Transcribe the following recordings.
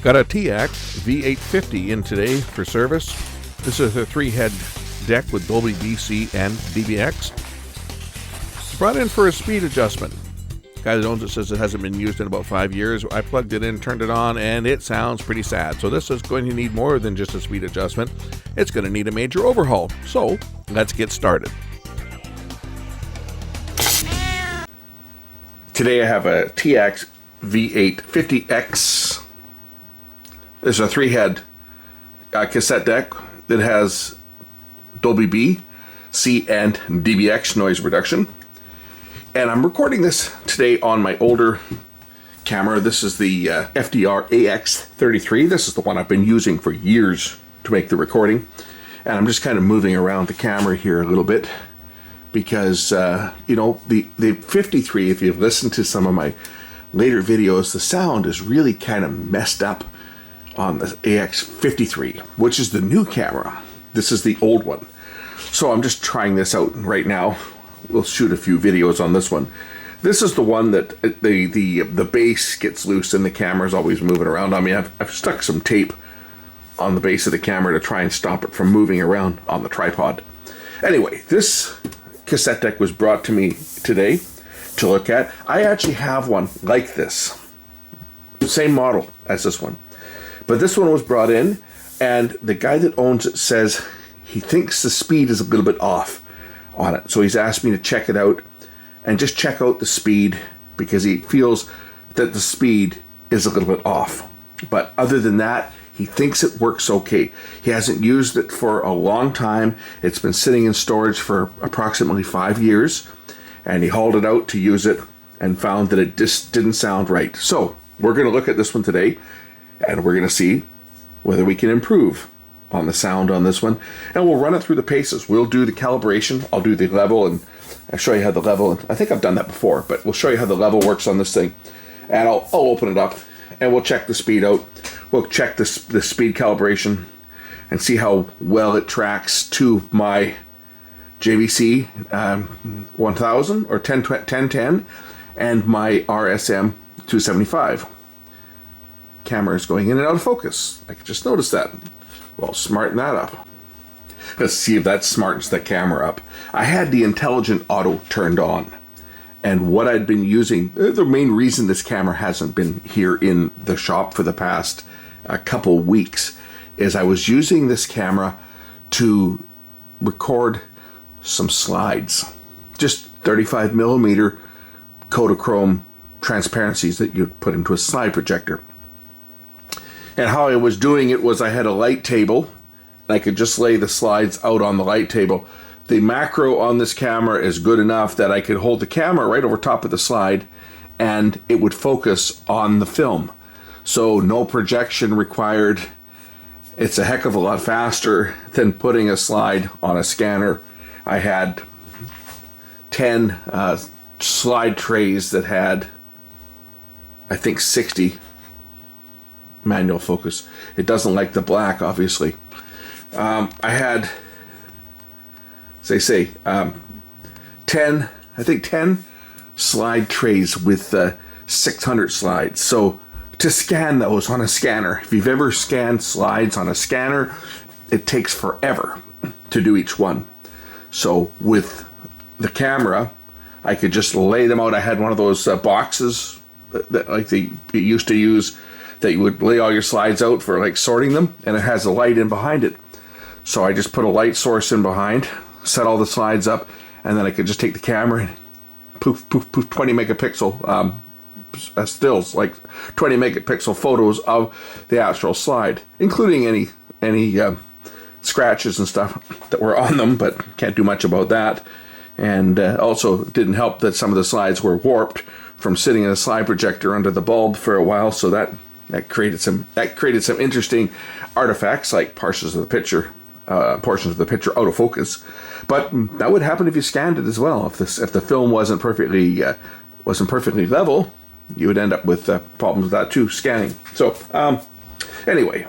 Got a Teac V850 in today for service. This is a 3-head deck with Dolby DC and DBX. Brought in for a speed adjustment. Guy that owns it says it hasn't been used in about 5 years. I plugged it in, turned it on, and it sounds pretty sad. So this is going to need more than just a speed adjustment. It's going to need a major overhaul. So let's get started. Today I have a Teac V850X. This is a 3-head cassette deck that has Dolby B, C, and DBX noise reduction. And I'm recording this today on my older camera. This is the FDR AX33. This is the one I've been using for years to make the recording. And I'm just kind of moving around the camera here a little bit because, you know, the 53, if you've listened to some of my later videos, the sound is really kind of messed up on the AX53, which is the new camera. This is the old one. So I'm just trying this out right now. We'll shoot a few videos on this one. This is the one that the base gets loose and the camera's always moving around. I mean, I've stuck some tape on the base of the camera to try and stop it from moving around on the tripod. Anyway, this cassette deck was brought to me today to look at. I actually have one like this, same model as this one. But this one was brought in, and the guy that owns it says he thinks the speed is a little bit off on it. So he's asked me to check it out and just check out the speed because he feels that the speed is a little bit off. But other than that, he thinks it works okay. He hasn't used it for a long time. It's been sitting in storage for approximately 5 years, and he hauled it out to use it and found that it just didn't sound right. So we're going to look at this one today, and we're going to see whether we can improve on the sound on this one. And we'll run it through the paces. We'll do the calibration. I'll do the level, and I'll show you how the level, I think I've done that before, but we'll show you how the level works on this thing. And I'll open it up, and we'll check the speed out. We'll check the speed calibration and see how well it tracks to my JVC 1000 or 1010 and my RSM 275. Camera is going in and out of focus. I just noticed that. Well, smarten that up. Let's see if that smartens the camera up. I had the intelligent auto turned on, and what I'd been using, the main reason this camera hasn't been here in the shop for the past couple weeks is I was using this camera to record some slides, just 35 millimeter Kodachrome transparencies that you'd put into a slide projector. And how I was doing it was I had a light table. I could just lay the slides out on the light table. The macro on this camera is good enough that I could hold the camera right over top of the slide and it would focus on the film. So no projection required. It's a heck of a lot faster than putting a slide on a scanner. I had 10 slide trays that had, I think, 60 manual focus. It doesn't like the black, obviously. I had, as they say, 10 slide trays with 600 slides. So to scan those on a scanner, if you've ever scanned slides on a scanner, it takes forever to do each one. So with the camera, I could just lay them out. I had one of those boxes that like they used to use, that you would lay all your slides out for like sorting them, and it has a light in behind it. So I just put a light source in behind, set all the slides up, and then I could just take the camera and poof, poof, poof, 20 megapixel stills, like 20 megapixel photos of the actual slide, including any scratches and stuff that were on them, but can't do much about that. And also didn't help that some of the slides were warped from sitting in a slide projector under the bulb for a while, so that created some interesting artifacts, like portions of the picture out of focus. But that would happen if you scanned it as well. If the film wasn't perfectly level, you would end up with problems with that too, scanning. So anyway,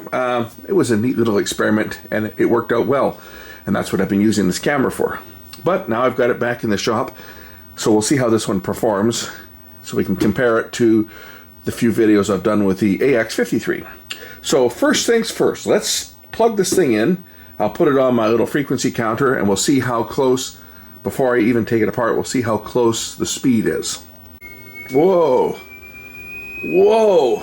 it was a neat little experiment, and it worked out well, and that's what I've been using this camera for. But now I've got it back in the shop, so we'll see how this one performs, so we can compare it to the few videos I've done with the AX53. So first things first, let's plug this thing in. I'll put it on my little frequency counter and we'll see how close, before I even take it apart, we'll see how close the speed is. Whoa. Whoa.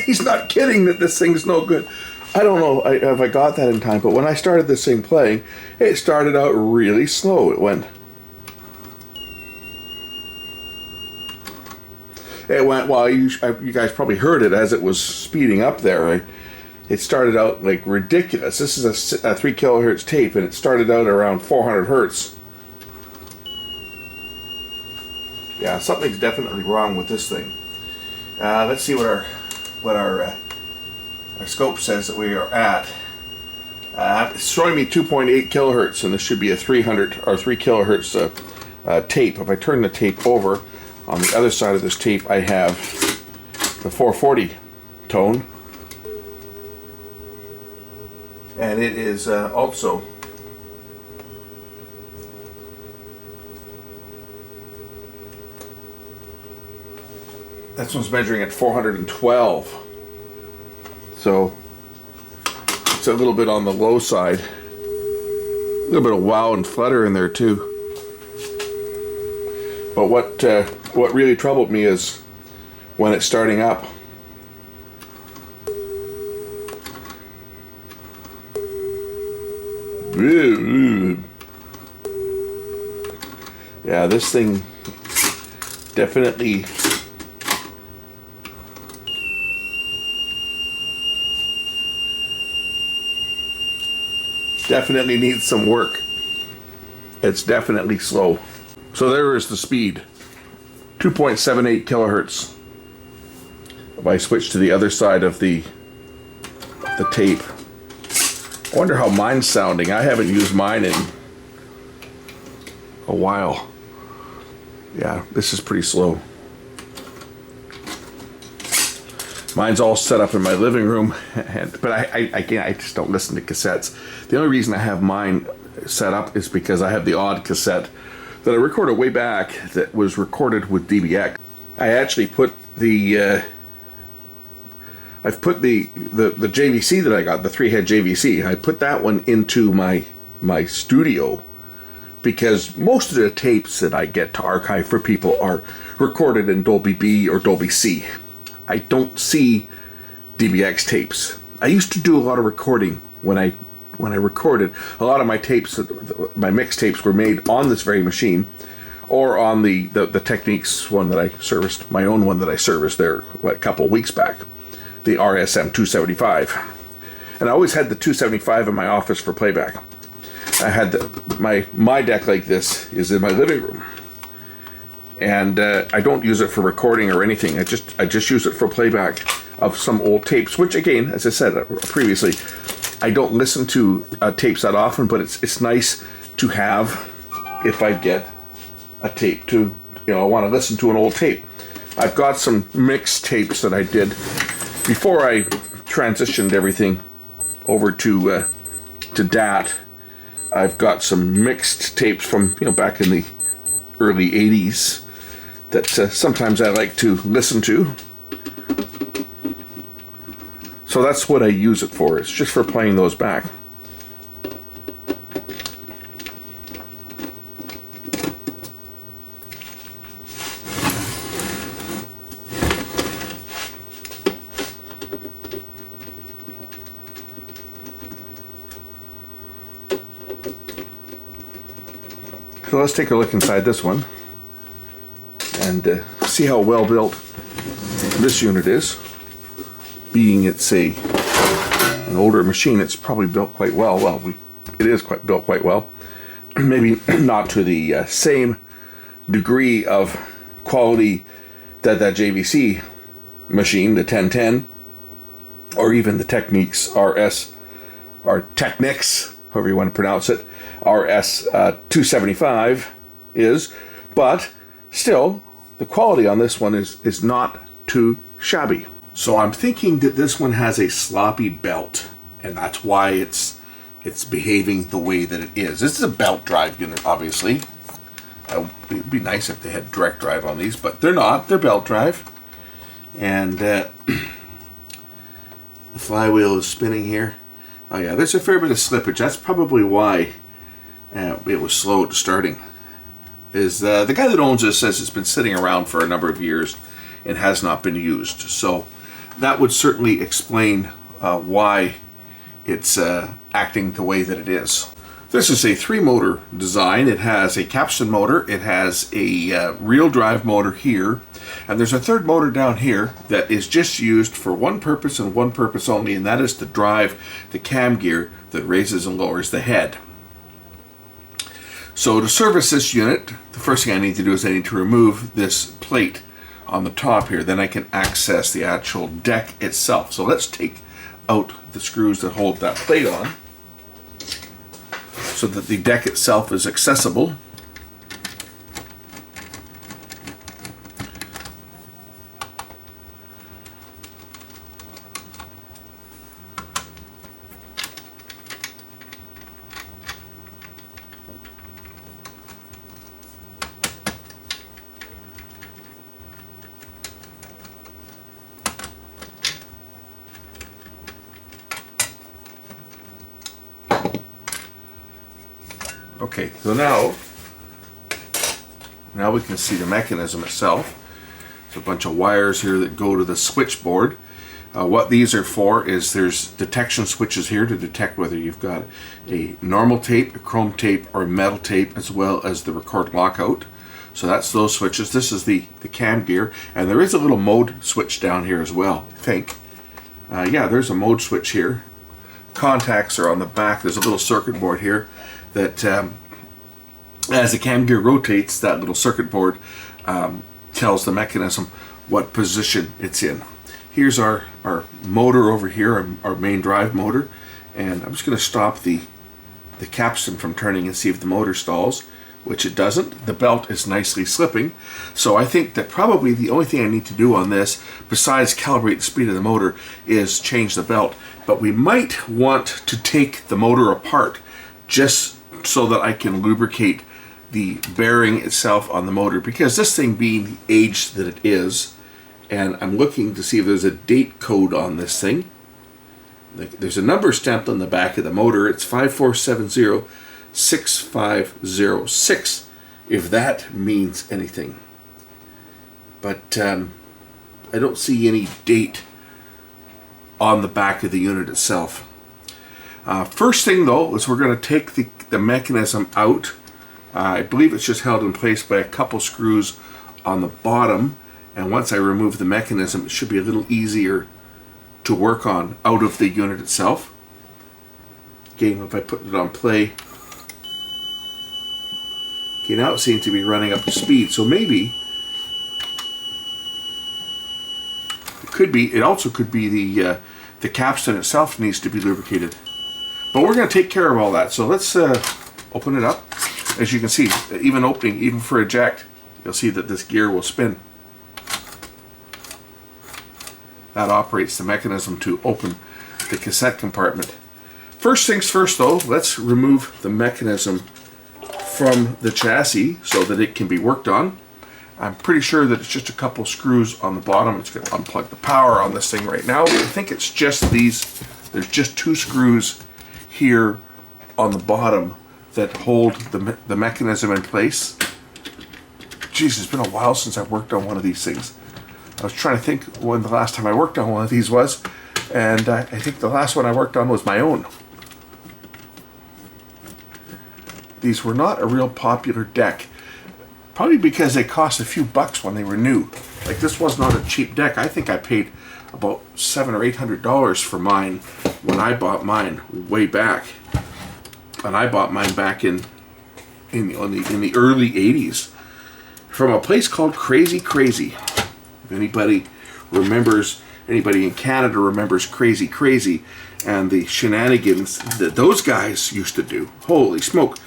He's not kidding that this thing's no good. I don't know if I got that in time, but when I started this thing playing, it started out really slow. It went, well, you guys probably heard it as it was speeding up there. It started out like ridiculous. This is a 3 kilohertz tape, and it started out around 400 hertz. Yeah, something's definitely wrong with this thing. Let's see what our scope says that we are at. It's showing me 2.8 kilohertz, and this should be a 300 or 3 kilohertz tape. If I turn the tape over, on the other side of this tape, I have the 440 tone, and it is also this one's measuring at 412. So it's a little bit on the low side. A little bit of wow and flutter in there too. But what really troubled me is when it's starting up. Yeah, this thing definitely needs some work. It's definitely slow. So there is the speed, 2.78 kilohertz. If I switch to the other side of the tape, I wonder how mine's sounding. I haven't used mine in a while. Yeah, this is pretty slow. Mine's all set up in my living room, but I just don't listen to cassettes. The only reason I have mine set up is because I have the odd cassette that I recorded way back that was recorded with DBX. I actually put I've put the JVC that I got, the 3-head JVC, I put that one into my studio because most of the tapes that I get to archive for people are recorded in Dolby B or Dolby C. I don't see DBX tapes. I used to do a lot of recording when I recorded. A lot of my tapes, my mix tapes, were made on this very machine, or on the Techniques one that I serviced, my own one that I serviced there a couple of weeks back, the RSM 275. And I always had the 275 in my office for playback. I had my deck like this is in my living room. And I don't use it for recording or anything. I just use it for playback of some old tapes, which again, as I said previously, I don't listen to tapes that often, but it's nice to have if I get a tape to, I want to listen to an old tape. I've got some mixed tapes that I did before I transitioned everything over to DAT. I've got some mixed tapes from back in the early 80s that sometimes I like to listen to. So that's what I use it for. It's just for playing those back. So let's take a look inside this one and see how well built this unit is. Being it's an older machine, it's probably built quite well. Well, it is built quite well. Maybe not to the same degree of quality that JVC machine, the 1010, or even the Techniques RS, or Technics, however you want to pronounce it, RS 275 is, but still, the quality on this one is not too shabby. So I'm thinking that this one has a sloppy belt, and that's why it's behaving the way that it is. This is a belt drive unit, obviously. It'd be nice if they had direct drive on these, but they're not. They're belt drive. And flywheel is spinning here. Oh yeah, there's a fair bit of slippage. That's probably why it was slow at starting. The guy that owns this says it's been sitting around for a number of years and has not been used. So that would certainly explain why it's acting the way that it is. This is a 3-motor design. It has a capstan motor, it has a rear drive motor here, and there's a third motor down here that is just used for one purpose and one purpose only, and that is to drive the cam gear that raises and lowers the head. So to service this unit, the first thing I need to do is I need to remove this plate on the top here. Then I can access the actual deck itself. So let's take out the screws that hold that plate on so that the deck itself is accessible. Okay, so now we can see the mechanism itself. There's a bunch of wires here that go to the switchboard. What these are for is there's detection switches here to detect whether you've got a normal tape, a chrome tape, or a metal tape, as well as the record lockout. So that's those switches. This is the cam gear, and there is a little mode switch down here as well, I think. Yeah, there's a mode switch here. Contacts are on the back. There's a little circuit board here that as the cam gear rotates, that little circuit board tells the mechanism what position it's in. Here's our motor over here, our main drive motor, and I'm just going to stop the capstan from turning and see if the motor stalls, which it doesn't. The belt is nicely slipping, so I think that probably the only thing I need to do on this, besides calibrate the speed of the motor, is change the belt. But we might want to take the motor apart just so that I can lubricate the bearing itself on the motor, because this thing being the age that it is, and I'm looking to see if there's a date code on this thing. There's a number stamped on the back of the motor. It's 54706506, if that means anything. But I don't see any date on the back of the unit itself. First thing though is we're going to take the mechanism out. I believe it's just held in place by a couple screws on the bottom, and once I remove the mechanism, it should be a little easier to work on out of the unit itself. Again, if I put it on play, okay, now it seems to be running up to speed, so maybe it also could be the capstan itself needs to be lubricated. But we're going to take care of all that, so let's open it up. As you can see, even opening, even for eject, you'll see that this gear will spin. That operates the mechanism to open the cassette compartment. First things first though, let's remove the mechanism from the chassis so that it can be worked on. I'm pretty sure that it's just a couple screws on the bottom. It's going to unplug the power on this thing right now. I think it's just these. There's just 2 screws here on the bottom that hold the mechanism in place. Jeez, it's been a while since I've worked on one of these things. I was trying to think when the last time I worked on one of these was, and I think the last one I worked on was my own. These were not a real popular deck, probably because they cost a few bucks when they were new. Like, this was not a cheap deck. I think I paid about $700 or $800 for mine when I bought mine way back. And I bought mine back in the early 80s from a place called Crazy Crazy. If anybody in Canada remembers Crazy Crazy and the shenanigans that those guys used to do. Holy smoke.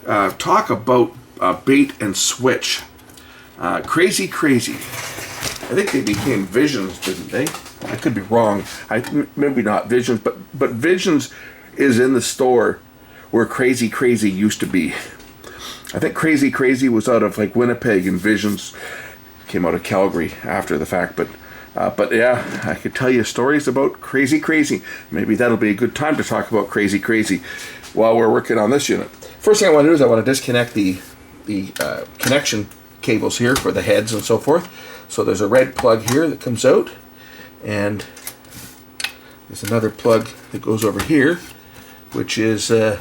Talk about bait and switch. Crazy Crazy. I think they became Visions, didn't they? I could be wrong. Maybe not Visions, but Visions is in the store where Crazy Crazy used to be. I think Crazy Crazy was out of like Winnipeg, and Visions came out of Calgary after the fact. But But yeah, I could tell you stories about crazy. Maybe that'll be a good time to talk about crazy while we're working on this unit. First thing I want to do is I want to disconnect the connection cables here for the heads and so forth. So there's a red plug here that comes out, and there's another plug that goes over here, which is, as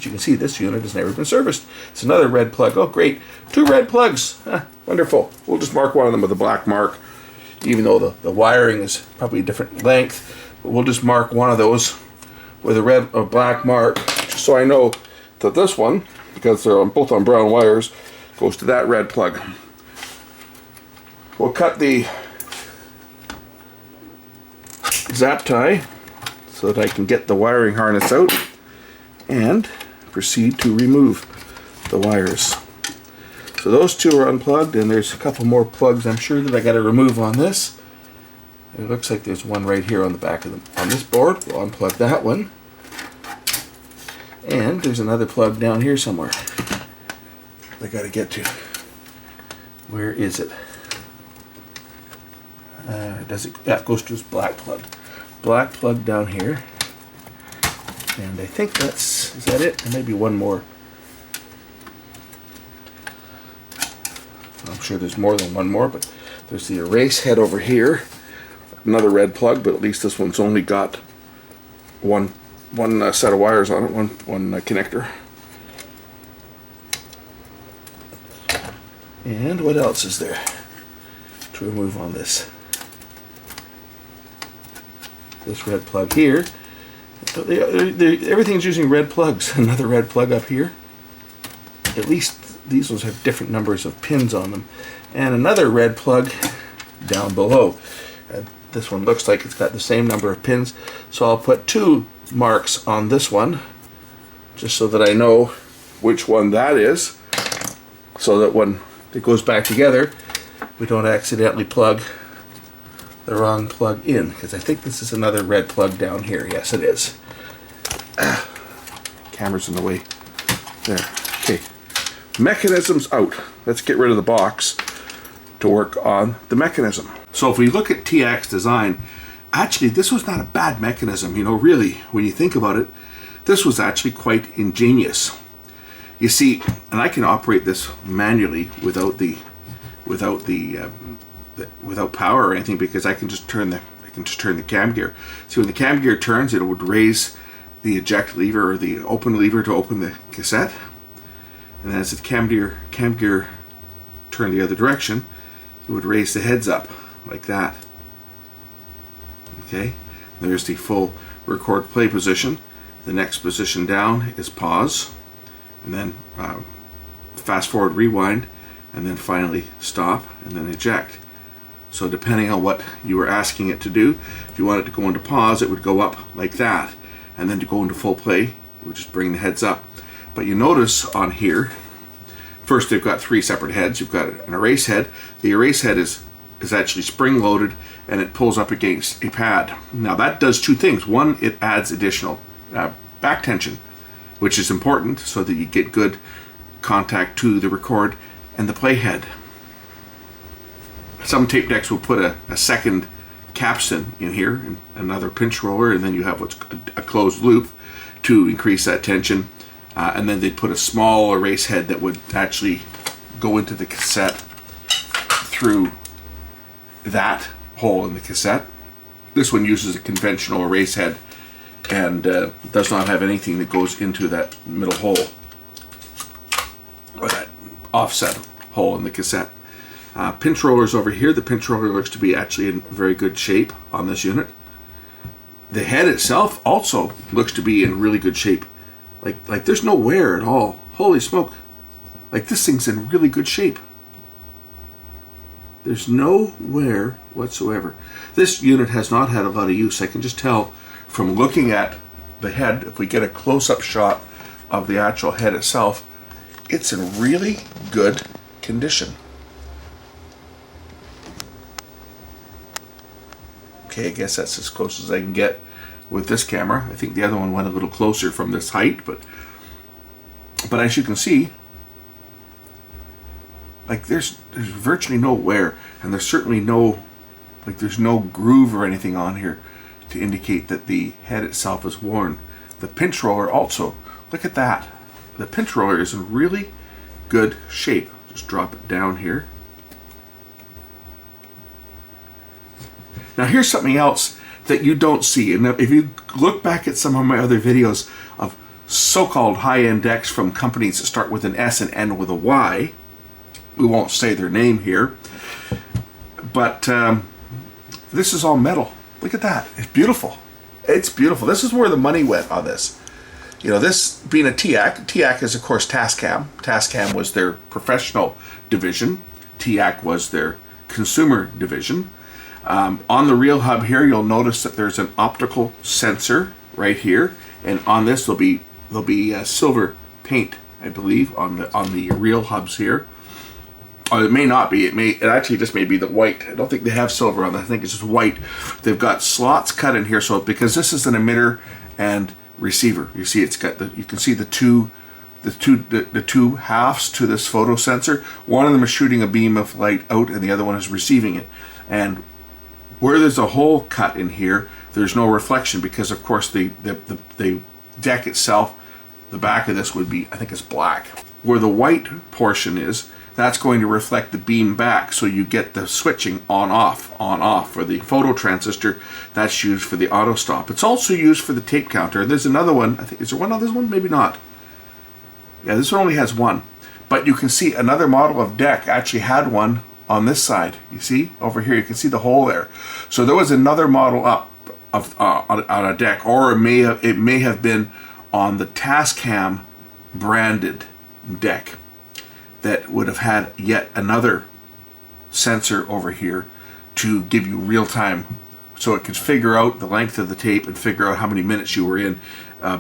you can see, this unit has never been serviced. It's another red plug. Oh, great. 2 red plugs. Wonderful. We'll just mark one of them with a black mark, even though the wiring is probably a different length. But we'll just mark one of those with a red or black mark, just so I know that this one, because they're both on brown wires, goes to that red plug. We'll cut the zap tie so that I can get the wiring harness out and proceed to remove the wires. So those 2 are unplugged, and there's a couple more plugs I'm sure that I got to remove on this. It looks like there's one right here on the back of them. On this board, we'll unplug that one. And there's another plug down here somewhere I got to get to. Where is it? That goes to this black plug. Black plug down here. And I think is that it? There may be one more. I'm sure there's more than one more, but there's the erase head over here. Another red plug, but at least this one's only got one set of wires on it, one connector. And what else is there to remove on this? This red plug here. Everything's using red plugs. Another red plug up here. At least these ones have different numbers of pins on them. And another red plug down below. This one looks like it's got the same number of pins, so I'll put 2 marks on this one, just so that I know which one that is, so that when it goes back together, we don't accidentally plug the wrong plug in, because I think this is another red plug down here. Yes, it is. Camera's in the way. There. Okay. Mechanism's out. Let's get rid of the box to work on the mechanism. So if we look at Teac's design, actually this was not a bad mechanism. You know, really, when you think about it, this was actually quite ingenious. You see, and I can operate this manually without power or anything, because I can just turn the cam gear. See, when the cam gear turns, it would raise the eject lever or the open lever to open the cassette, and then as the cam gear turned the other direction, it would raise the heads up like that. Okay, there's the full record play position. The next position down is pause, and then fast forward, rewind, and then finally stop, and then eject. So depending on what you were asking it to do, if you want it to go into pause, it would go up like that, and then to go into full play, it would just bring the heads up. But you notice on here, first they've got 3 separate heads. You've got an erase head. The erase head is actually spring loaded, and it pulls up against a pad. Now that does 2 things. One, it adds additional back tension, which is important so that you get good contact to the record and the playhead. Some tape decks will put a second capstan in here, and another pinch roller, and then you have what's a closed loop to increase that tension. And then they'd put a small erase head that would actually go into the cassette through that hole in the cassette. This one uses a conventional erase head and does not have anything that goes into that middle hole, or that offset hole in the cassette. Pinch rollers over here. The pinch roller looks to be actually in very good shape on this unit. The head itself also looks to be in really good shape. Like there's no wear at all. Holy smoke. Like this thing's in really good shape. There's no wear whatsoever. This unit has not had a lot of use. I can just tell from looking at the head. If we get a close-up shot of the actual head itself, it's in really good condition. Okay, I guess that's as close as I can get with this camera. I think the other one went a little closer from this height, but as you can see, like there's virtually no wear, and there's certainly no Like there's no groove or anything on here to indicate that the head itself is worn. The pinch roller also, look at that. The pinch roller is in really good shape. Just drop it down here. Now here's something else that you don't see. And if you look back at some of my other videos of so-called high-end decks from companies that start with an S and end with a Y, we won't say their name here, but this is all metal. Look at that. It's beautiful. It's beautiful. This is where the money went on this. You know, this being a Teac. Teac is, of course, Tascam. Tascam was their professional division. Teac was their consumer division. On the reel hub here, you'll notice that there's an optical sensor right here, and on this there'll be silver paint, I believe, on the reel hubs here. Or it may not be. It actually just may be the white. I don't think they have silver on that. I think it's just white. They've got slots cut in here, so because this is an emitter and receiver. You see, it's got you can see the two halves to this photo sensor. One of them is shooting a beam of light out, and the other one is receiving it. And where there's a hole cut in here, there's no reflection because, of course, the deck itself, the back of this would be, I think it's black. Where the white portion is, that's going to reflect the beam back, so you get the switching on off. For the photo transistor, that's used for the auto stop. It's also used for the tape counter. There's another one. I think, is there one on this one? Maybe not. Yeah, this one only has one. But you can see another model of deck actually had one on this side. You see over here, you can see the hole there. So there was another model up of on a deck, or it may have been on the Tascam branded deck that would have had yet another sensor over here to give you real time, so it could figure out the length of the tape and figure out how many minutes you were in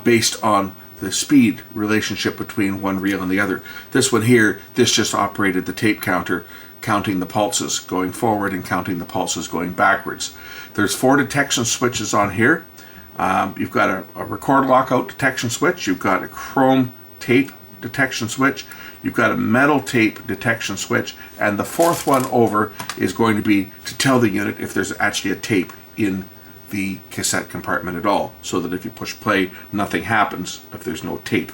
based on the speed relationship between one reel and the other. This one here, this just operated the tape counter, counting the pulses going forward and counting the pulses going backwards. There's 4 detection switches on here. You've got a record lockout detection switch. You've got a chrome tape detection switch. You've got a metal tape detection switch, and the 4th one over is going to be to tell the unit if there's actually a tape in the cassette compartment at all, so that if you push play, nothing happens if there's no tape.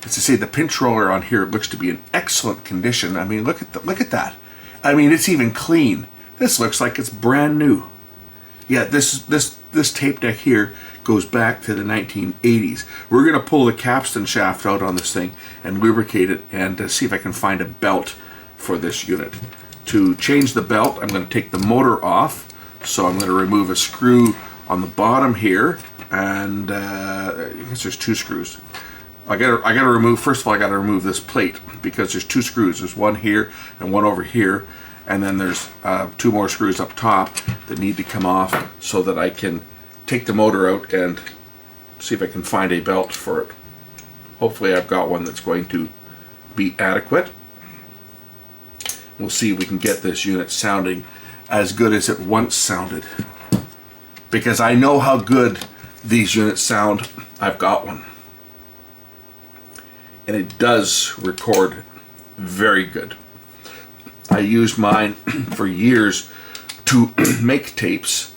As I say, the pinch roller on here looks to be in excellent condition. I mean, look at that. I mean, it's even clean. This looks like it's brand new. Yeah, this tape deck here goes back to the 1980s. We're going to pull the capstan shaft out on this thing and lubricate it and see if I can find a belt for this unit. To change the belt, I'm going to take the motor off. So I'm going to remove a screw on the bottom here, and I guess there's 2 screws. I got to remove, first of all, I got to remove this plate because there's 2 screws. There's one here and one over here, and then there's 2 more screws up top that need to come off so that I can take the motor out and see if I can find a belt for it. Hopefully I've got one that's going to be adequate. We'll see if we can get this unit sounding as good as it once sounded. Because I know how good these units sound. I've got one. And it does record very good. I used mine for years to make tapes.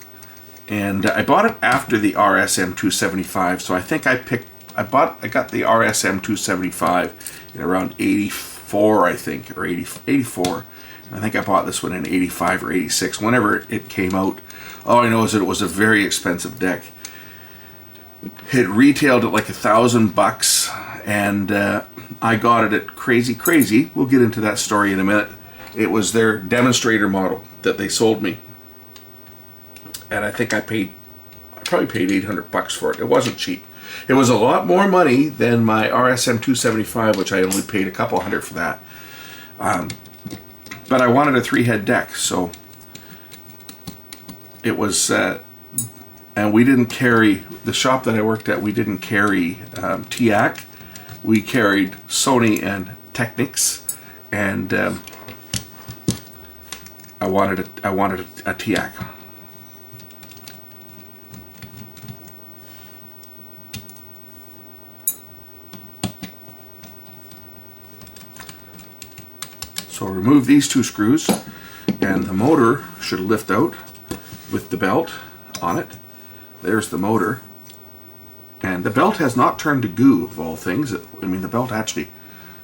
And I bought it after the RSM 275, so I think I got the RSM 275 in around 84, I think, or 84. And I think I bought this one in 85 or 86, whenever it came out. All I know is that it was a very expensive deck. It retailed at like $1,000, and I got it at crazy. We'll get into that story in a minute. It was their demonstrator model that they sold me. And I think I probably paid $800 for it. It wasn't cheap. It was a lot more money than my RSM 275, which I only paid a couple $100 for that. But I wanted a 3-head deck, so it was, and we didn't carry, the shop that I worked at, we didn't carry Teac. We carried Sony and Technics, and I wanted a Teac. So remove these 2 screws, and And the motor should lift out with the belt on it. There's the motor. And the belt has not turned to goo, of all things. I mean, the belt actually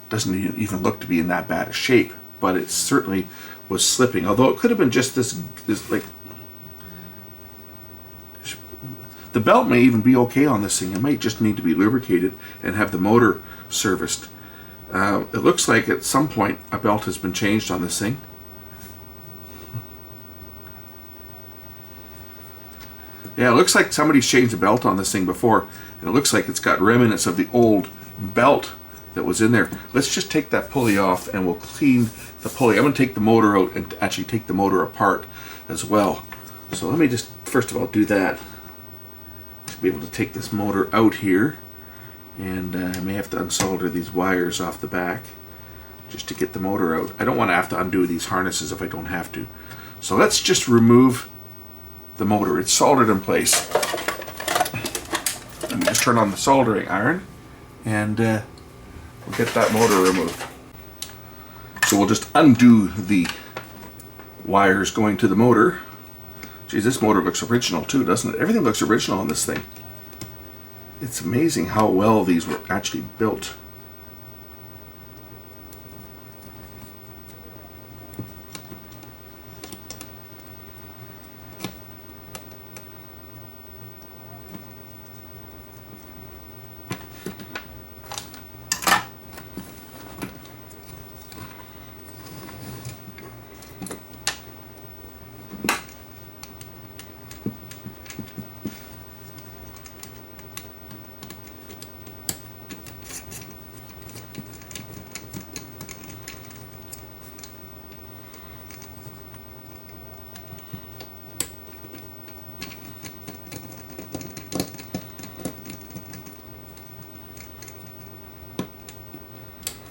doesn't even look to be in that bad a shape, but it certainly was slipping. Although it could have been just this like... The belt may even be okay on this thing. It might just need to be lubricated and have the motor serviced. It looks like at some point a belt has been changed on this thing. Yeah, it looks like somebody's changed the belt on this thing before, and it looks like it's got remnants of the old belt that was in there. Let's just take that pulley off and we'll clean the pulley. I'm going to take the motor out and actually take the motor apart as well. So let me just first of all do that. To be able to take this motor out here, and I may have to unsolder these wires off the back just to get the motor out. I don't want to have to undo these harnesses if I don't have to. So let's just remove the motor. It's soldered in place. Let me just turn on the soldering iron and we'll get that motor removed. So we'll just undo the wires going to the motor. Geez, this motor looks original too, doesn't it? Everything looks original on this thing. It's amazing how well these were actually built.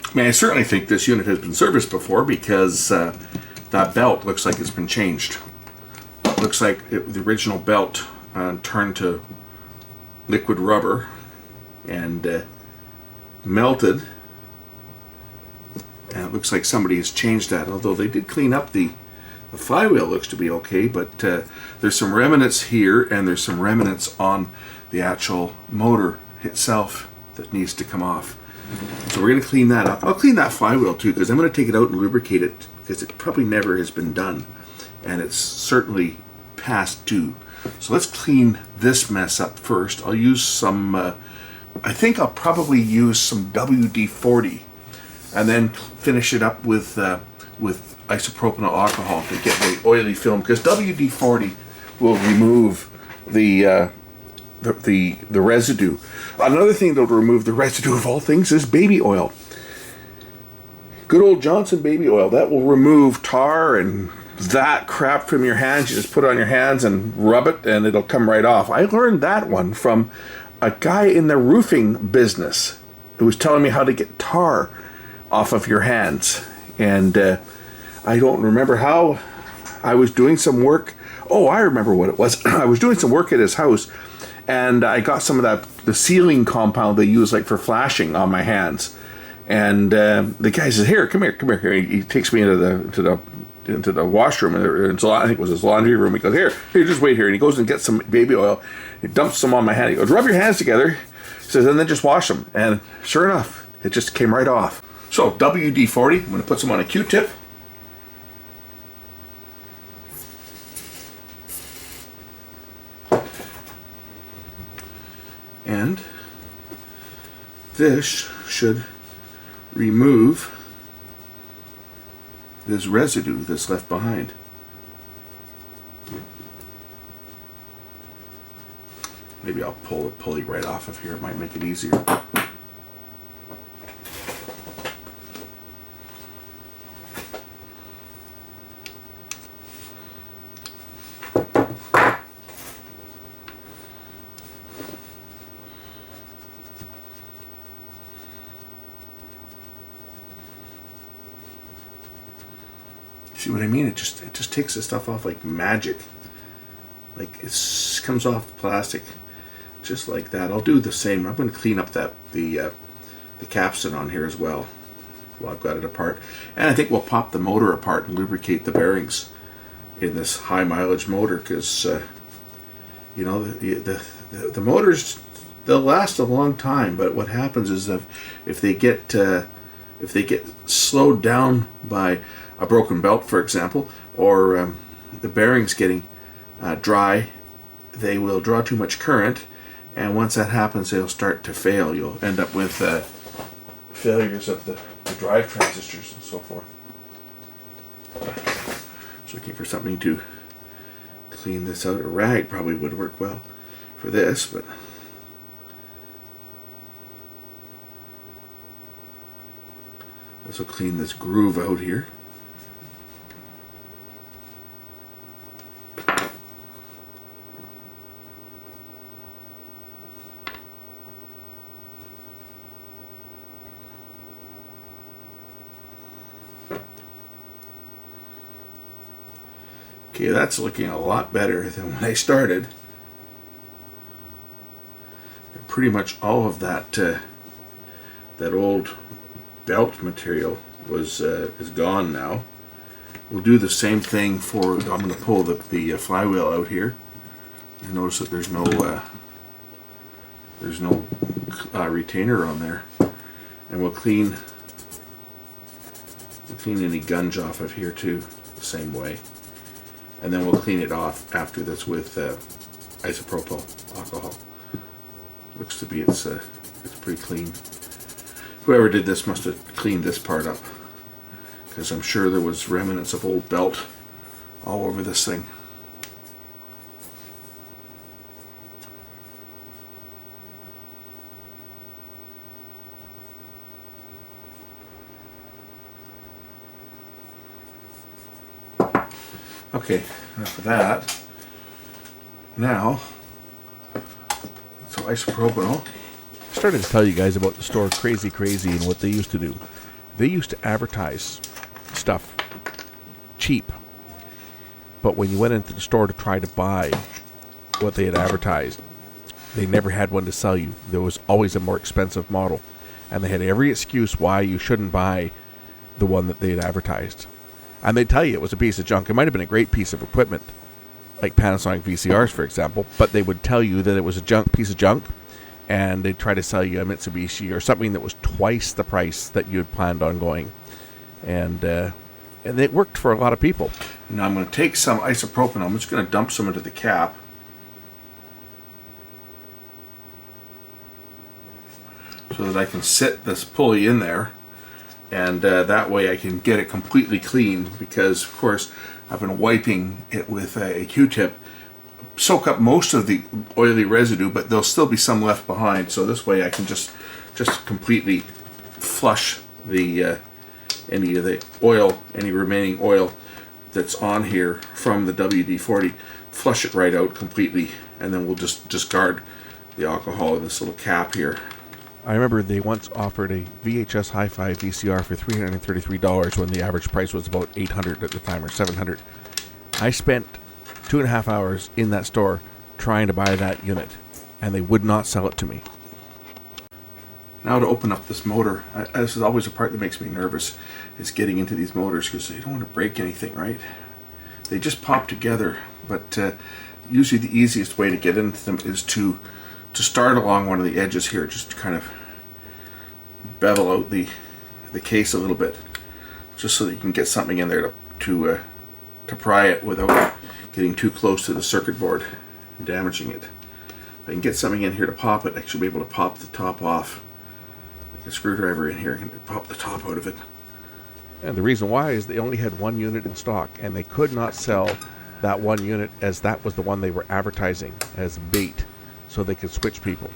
I mean, I certainly think this unit has been serviced before because that belt looks like it's been changed. It looks like the original belt turned to liquid rubber and melted. And it looks like somebody has changed that, although they did clean up the flywheel. Looks to be okay, but there's some remnants here and there's some remnants on the actual motor itself that needs to come off. So we're going to clean that up. I'll clean that flywheel too, because I'm going to take it out and lubricate it, because it probably never has been done and it's certainly past due. So let's clean this mess up first. I'll use some I think I'll probably use some WD-40 and then finish it up with isopropyl alcohol to get the oily film, because WD-40 will remove the residue. Another thing that will remove the residue of all things is baby oil. Good old Johnson baby oil. That will remove tar and that crap from your hands. You just put it on your hands and rub it and it'll come right off. I learned that one from a guy in the roofing business who was telling me how to get tar off of your hands. And I don't remember how. I was doing some work. Oh, I remember what it was. I was doing some work at his house, and I got some of the sealing compound they use like for flashing on my hands. And the guy says, "Here, come here." He takes me into the washroom, and so I think it was his laundry room. He goes, "Here, just wait here." And he goes and gets some baby oil. He dumps some on my hand. He goes, "Rub your hands together." He says, "And then just wash them." And sure enough, it just came right off. So WD-40. I'm going to put some on a Q-tip. And this should remove this residue that's left behind. Maybe I'll pull the pulley right off of here. It might make it easier. See what I mean? It just takes the stuff off like magic. Like it comes off the plastic just like that. I'll do the same. I'm going to clean up the capstan on here as well while I've got it apart. And I think we'll pop the motor apart and lubricate the bearings in this high mileage motor, because you know, the motors, they'll last a long time, but what happens is that if they get slowed down by a broken belt, for example, or the bearings getting dry, they will draw too much current, and once that happens, they'll start to fail. You'll end up with failures of the drive transistors and so forth. Just looking for something to clean this out. A rag probably would work well for this, but this will clean this groove out here. Okay, that's looking a lot better than when I started. Pretty much all of that that old belt material is gone now. We'll do the same thing for, I'm going to pull the flywheel out here. You notice that there's no retainer on there, and we'll clean any gunge off of here too, the same way. And then we'll clean it off after this with isopropyl alcohol. Looks to be it's pretty clean. Whoever did this must have cleaned this part up, because I'm sure there was remnants of old belt all over this thing. Okay, enough of that. Now, so isopropyl. I started to tell you guys about the store Crazy and what they used to do. They used to advertise stuff cheap, but when you went into the store to try to buy what they had advertised, they never had one to sell you. There was always a more expensive model, and they had every excuse why you shouldn't buy the one that they had advertised. And they'd tell you it was a piece of junk. It might have been a great piece of equipment, like Panasonic VCRs, for example, but they would tell you that it was a piece of junk, and they'd try to sell you a Mitsubishi or something that was twice the price that you had planned on going. And it worked for a lot of people. Now I'm going to take some isopropyl. I'm just going to dump some into the cap. So that I can sit this pulley in there. And that way I can get it completely clean, because of course I've been wiping it with a Q-tip, soak up most of the oily residue, but there'll still be some left behind. So this way I can just completely flush the any of the oil, any remaining oil that's on here from the WD-40, flush it right out completely, and then we'll just discard the alcohol in this little cap here. I remember they once offered a VHS Hi-Fi VCR for $333 when the average price was about $800 at the time, or $700. I spent 2.5 hours in that store trying to buy that unit, and they would not sell it to me. Now to open up this motor, this is always a part that makes me nervous, is getting into these motors, because you don't want to break anything, right? They just pop together, but usually the easiest way to get into them is to start along one of the edges here, just to kind of bevel out the case a little bit, just so that you can get something in there to pry it without getting too close to the circuit board and damaging it. If I can get something in here to pop it, I should be able to pop the top off, like a screwdriver in here, and pop the top out of it. And the reason why is they only had one unit in stock, and they could not sell that one unit, as that was the one they were advertising as bait, so they could switch people.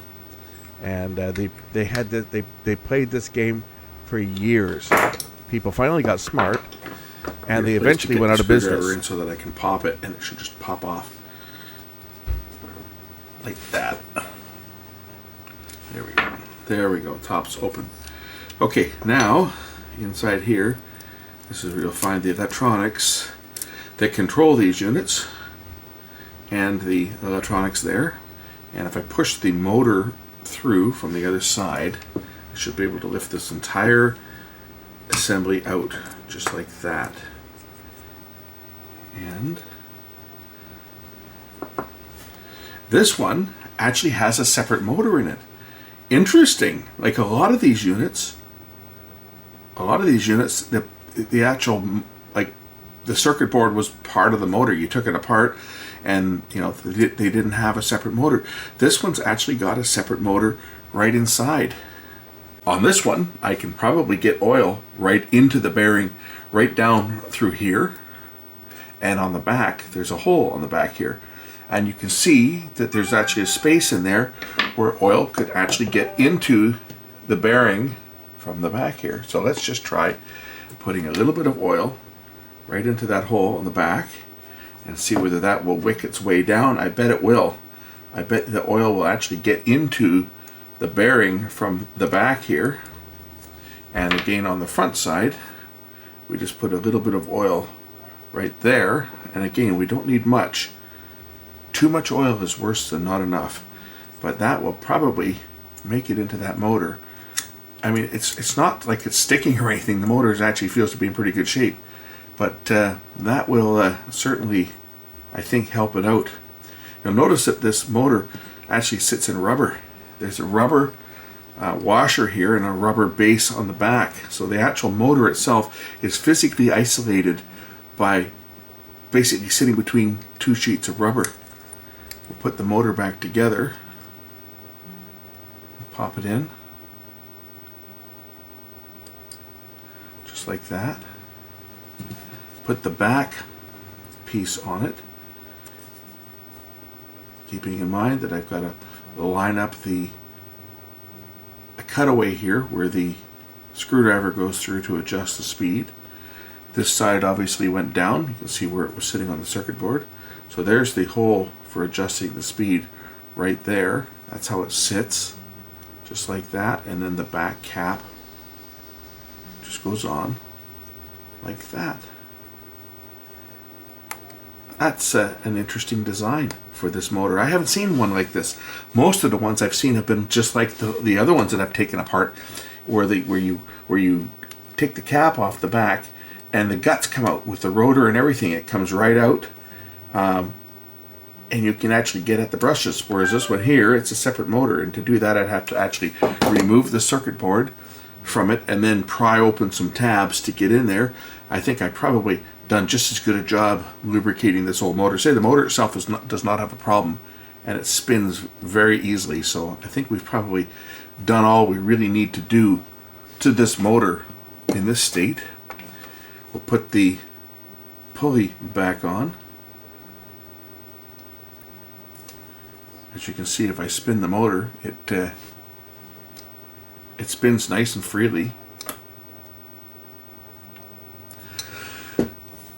And they played this game for years. People finally got smart, and they eventually went out of business. In so that I can pop it, and it should just pop off like that. There we go. There we go. Top's open. Okay, now inside here, this is where you'll find the electronics that control these units, and the electronics there. And if I push the motor through from the other side, I should be able to lift this entire assembly out just like that. And This one actually has a separate motor in it. Interesting. Like a lot of these units, the actual, like, the circuit board was part of the motor. You took it apart and, you know, they didn't have a separate motor. This one's actually got a separate motor right inside. On this one, I can probably get oil right into the bearing, right down through here. And on the back, there's a hole on the back here. And you can see that there's actually a space in there where oil could actually get into the bearing from the back here. So let's just try putting a little bit of oil right into that hole on the back and see whether that will wick its way down. I bet it will. I bet the oil will actually get into the bearing from the back here. And again, on the front side, we just put a little bit of oil right there. And again, we don't need much. Too much oil is worse than not enough. But that will probably make it into that motor. I mean, it's not like it's sticking or anything. The motor actually feels to be in pretty good shape. But that will certainly, I think, help it out. You'll notice that this motor actually sits in rubber. There's a rubber washer here and a rubber base on the back. So the actual motor itself is physically isolated by basically sitting between two sheets of rubber. We'll put the motor back together. Pop it in. Just like that. Put the back piece on it. Keeping in mind that I've got to line up a cutaway here where the screwdriver goes through to adjust the speed. This side obviously went down. You can see where it was sitting on the circuit board. So there's the hole for adjusting the speed right there. That's how it sits, just like that. And then the back cap just goes on like that. That's an interesting design for this motor. I haven't seen one like this. Most of the ones I've seen have been just like the other ones that I've taken apart, where you take the cap off the back and the guts come out with the rotor and everything. It comes right out, and you can actually get at the brushes. Whereas this one here, it's a separate motor, and to do that, I'd have to actually remove the circuit board from it and then pry open some tabs to get in there. I think I probably done just as good a job lubricating this old motor. Say the motor itself does not have a problem, and it spins very easily. So I think we've probably done all we really need to do to this motor in this state. We'll put the pulley back on. As you can see, if I spin the motor, it spins nice and freely.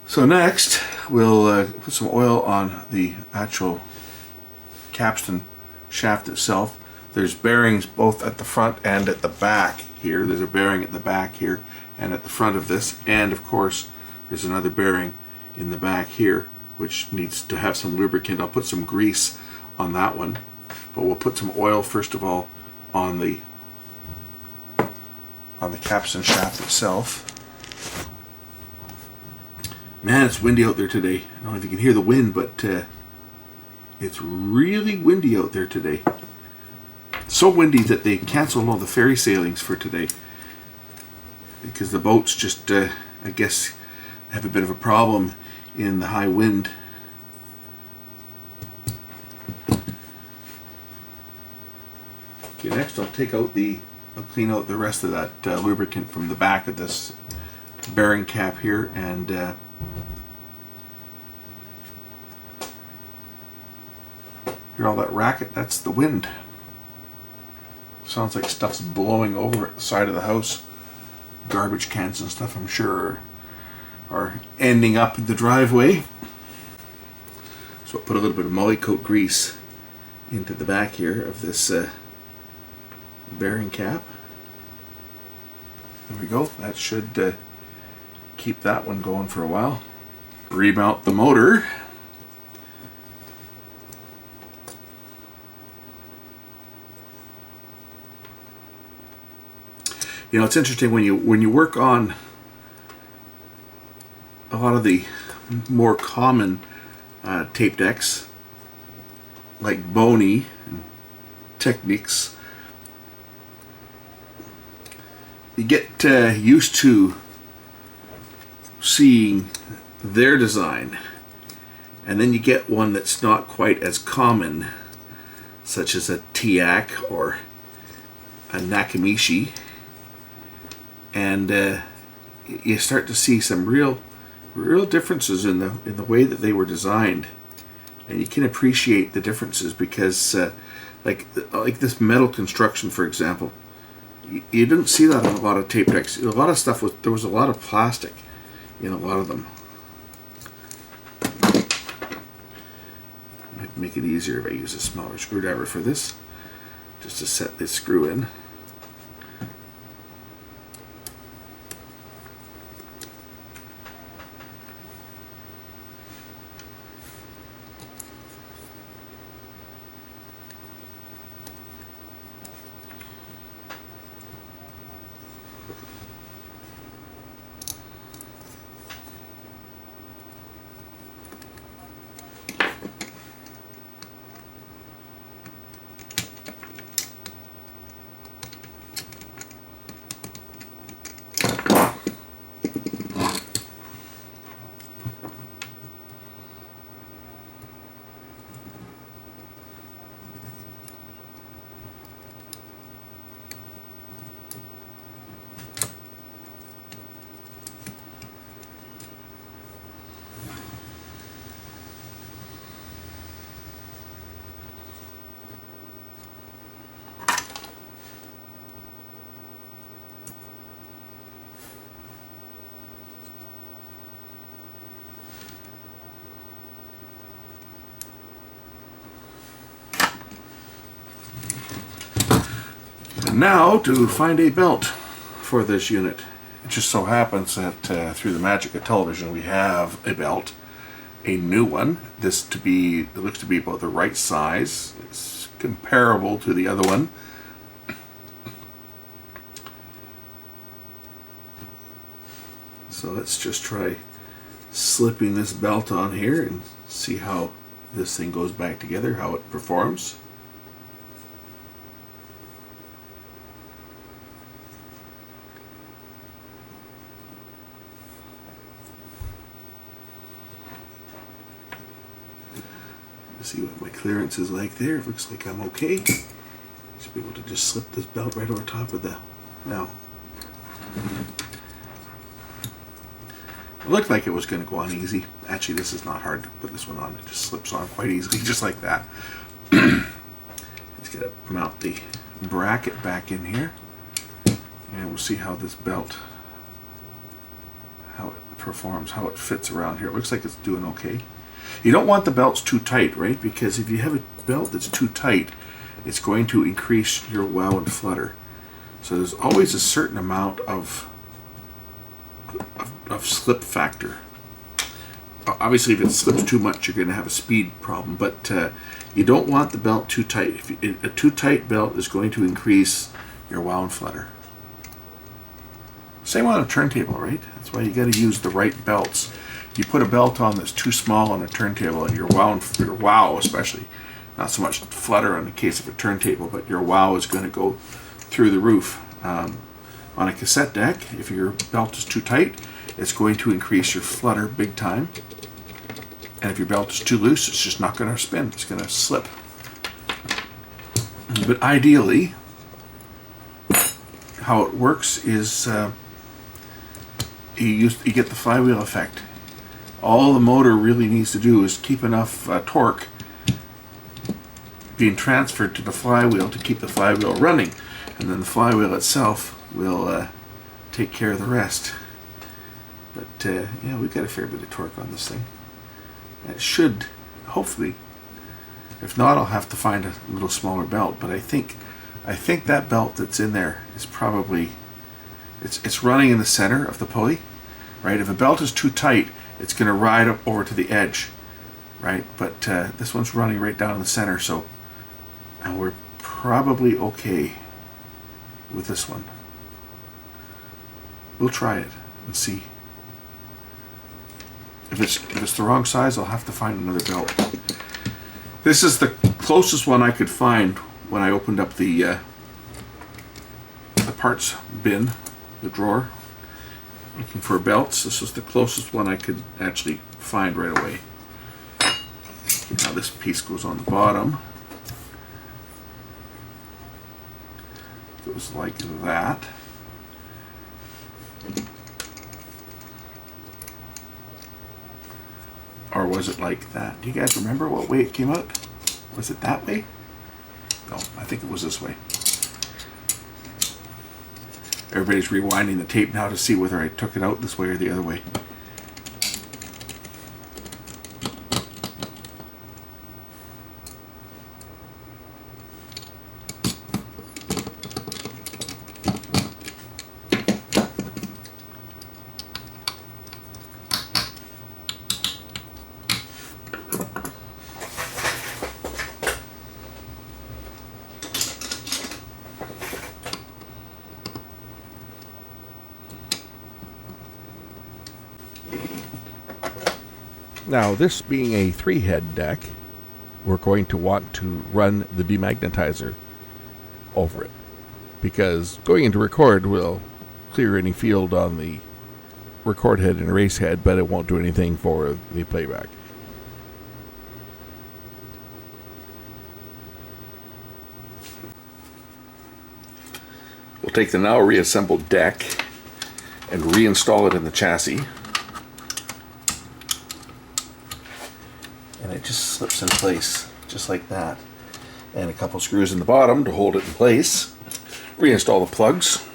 So next, we'll put some oil on the actual capstan shaft itself. There's bearings both at the front and at the back here. There's a bearing at the back here and at the front of this. And of course, there's another bearing in the back here, which needs to have some lubricant. I'll put some grease on that one. But we'll put some oil first of all on the capstan shaft itself. Man, it's windy out there today. I don't know if you can hear the wind, but it's really windy out there today. So windy that they canceled all the ferry sailings for today because the boats just, I guess, have a bit of a problem in the high wind. Okay, next I'll clean out the rest of that lubricant from the back of this bearing cap here, and hear all that racket? That's the wind. Sounds like stuff's blowing over at the side of the house. Garbage cans and stuff, I'm sure, are ending up in the driveway. So I'll put a little bit of Molykote grease into the back here of this bearing cap. There we go. That should keep that one going for a while. Remount the motor. You know, it's interesting when you work on a lot of the more common tape decks, like Boney and Techniques, you get used to seeing their design, and then you get one that's not quite as common, such as a Teac or a Nakamichi, and you start to see some real differences in the way that they were designed, and you can appreciate the differences because like this metal construction, for example, you didn't see that in a lot of tape decks. A lot of stuff there was a lot of plastic in a lot of them. Might make it easier if I use a smaller screwdriver for this, just to set this screw in. Now to find a belt for this unit. It just so happens that through the magic of television we have a belt, a new one. It looks to be about the right size. It's comparable to the other one. So let's just try slipping this belt on here and see how this thing goes back together, how it performs. See what my clearance is like there. It looks like I'm okay. Should be able to just slip this belt right over top of the... Now, it looked like it was going to go on easy. Actually, this is not hard to put this one on. It just slips on quite easily, just like that. Just got to mount the bracket back in here, and we'll see how this belt, how it performs, how it fits around here. It looks like it's doing okay. You don't want the belts too tight, right? Because if you have a belt that's too tight, it's going to increase your wow and flutter. So there's always a certain amount of slip factor. Obviously, if it slips too much, you're going to have a speed problem. But you don't want the belt too tight. A too tight belt is going to increase your wow and flutter. Same on a turntable, right? That's why you got to use the right belts. You put a belt on that's too small on a turntable, and your wow especially, not so much flutter in the case of a turntable, but your wow is going to go through the roof. On a cassette deck, if your belt is too tight, it's going to increase your flutter big time. And if your belt is too loose, it's just not going to spin. It's going to slip. But ideally, how it works is you get the flywheel effect. All the motor really needs to do is keep enough torque being transferred to the flywheel to keep the flywheel running, and then the flywheel itself will take care of the rest. But yeah, we've got a fair bit of torque on this thing. It should, hopefully. If not, I'll have to find a little smaller belt. But I think that belt that's in there is probably it's running in the center of the pulley, right? If a belt is too tight, it's going to ride up over to the edge, right? But this one's running right down in the center, so and we're probably okay with this one. We'll try it and see. If it's the wrong size, I'll have to find another belt. This is the closest one I could find when I opened up the parts bin, the drawer, looking for belts. This was the closest one I could actually find right away. Okay, now this piece goes on the bottom. It was like that. Or was it like that? Do you guys remember what way it came out? Was it that way? No, I think it was this way. Everybody's rewinding the tape now to see whether I took it out this way or the other way. Now, this being a 3-head deck, we're going to want to run the demagnetizer over it, because going into record will clear any field on the record head and erase head, but it won't do anything for the playback. We'll take the now reassembled deck and reinstall it in the chassis. And it just slips in place, just like that. And a couple screws in the bottom to hold it in place. Reinstall the plugs.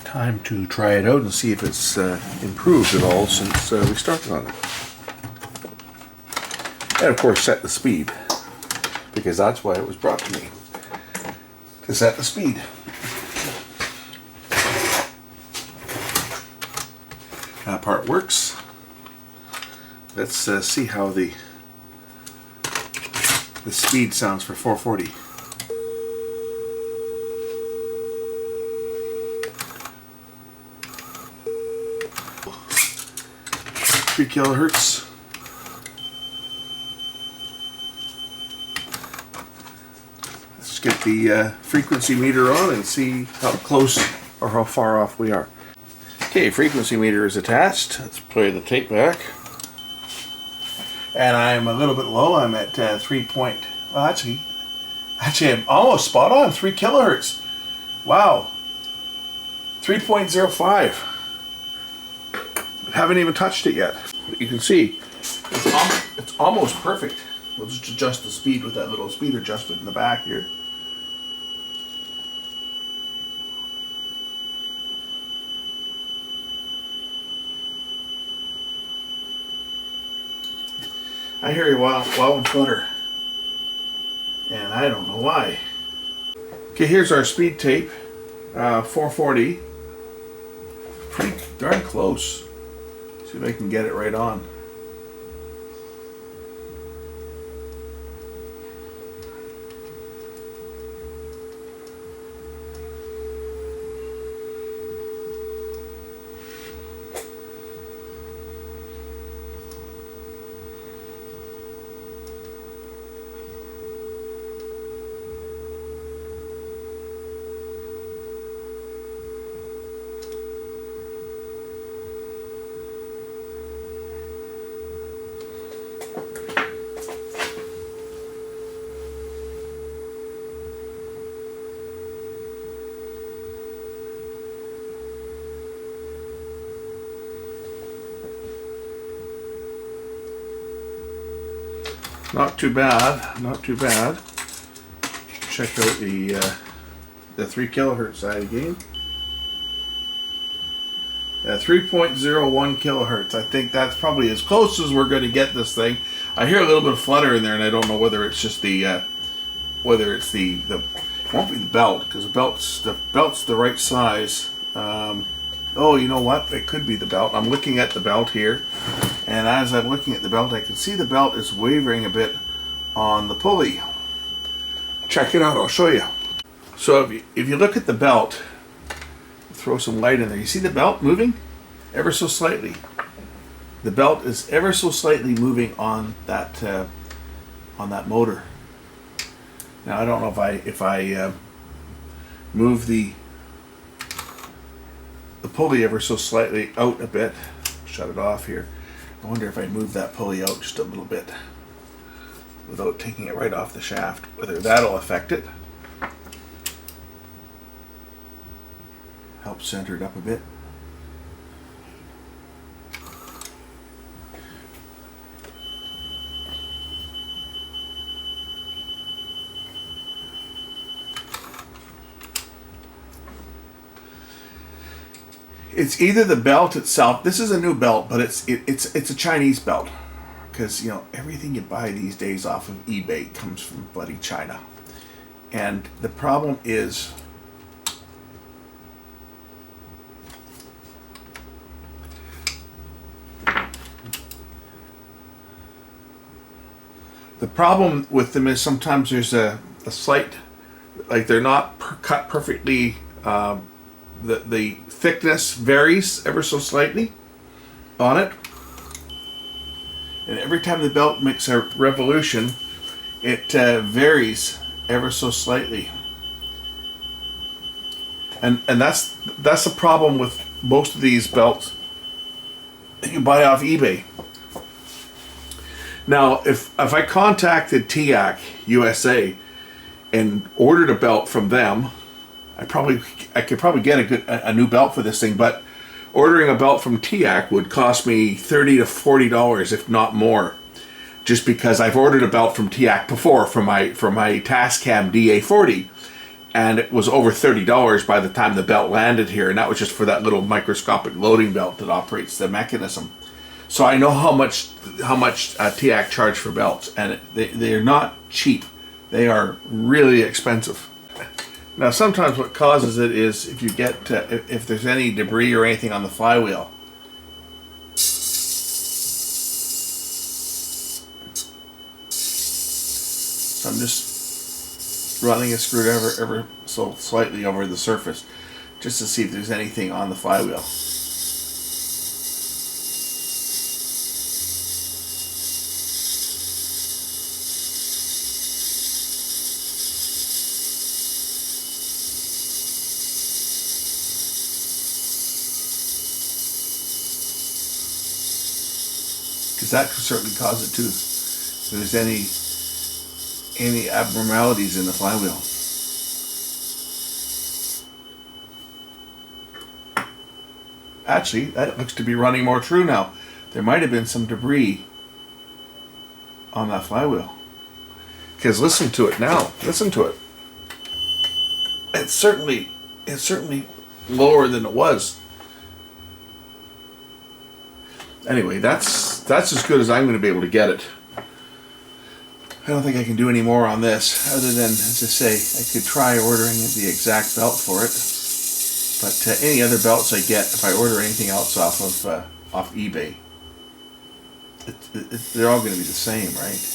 Time to try it out and see if it's improved at all since we started on it. And of course set the speed, because that's why it was brought to me, to set the speed. That part works. Let's see how the speed sounds for 440. 3 kilohertz. Let's get the frequency meter on and see how close or how far off we are. Okay, frequency meter is attached. Let's play the tape back. And I'm a little bit low. I'm at 3 point. Well, actually, I'm almost spot on. 3 kilohertz. Wow. 3.05. Haven't even touched it yet. But you can see it's almost perfect. We'll just adjust the speed with that little speed adjustment in the back here. I hear you wow and flutter, and I don't know why. Okay, here's our speed tape, 440. Pretty darn close. See if I can get it right on. Not too bad, not too bad. Check out the 3 kilohertz side again. 3.01 kilohertz. I think that's probably as close as we're going to get this thing. I hear a little bit of flutter in there, and I don't know whether it's just the whether it's the it won't be the belt, because the belt's the right size. Oh, you know what? It could be the belt. I'm looking at the belt here, and as I'm looking at the belt, I can see the belt is wavering a bit on the pulley. Check it out. I'll show you. So if you look at the belt, throw some light in there. You see the belt moving ever so slightly. The belt is ever so slightly moving on that motor. Now I don't know if I move the pulley ever so slightly out a bit. Shut it off here. I wonder if I move that pulley out just a little bit without taking it right off the shaft, whether that'll affect it. Help center it up a bit. It's either the belt itself. This is a new belt, but it's a Chinese belt, because you know everything you buy these days off of eBay comes from bloody China, and the problem is with them is sometimes there's a slight, like they're not cut perfectly. The thickness varies ever so slightly on it, and every time the belt makes a revolution, it varies ever so slightly, and that's a problem with most of these belts that you buy off eBay. Now, if I contacted Teac USA and ordered a belt from them, I could probably get a new belt for this thing, but ordering a belt from Teac would cost me $30 to $40, if not more, just because I've ordered a belt from Teac before for my Tascam DA40, and it was over $30 by the time the belt landed here, and that was just for that little microscopic loading belt that operates the mechanism. So I know how much Teac charge for belts, and they're not cheap. They are really expensive. Now, sometimes what causes it is if you get if there's any debris or anything on the flywheel. So I'm just running a screwdriver ever so slightly over the surface, just to see if there's anything on the flywheel. Because that could certainly cause it too. If there's any abnormalities in the flywheel. Actually, that looks to be running more true now. There might have been some debris on that flywheel. Because listen to it now. Listen to it. It's certainly lower than it was. Anyway, that's as good as I'm going to be able to get it. I don't think I can do any more on this, other than, as I say, I could try ordering the exact belt for it. But any other belts I get, if I order anything else off eBay, they're all going to be the same, right?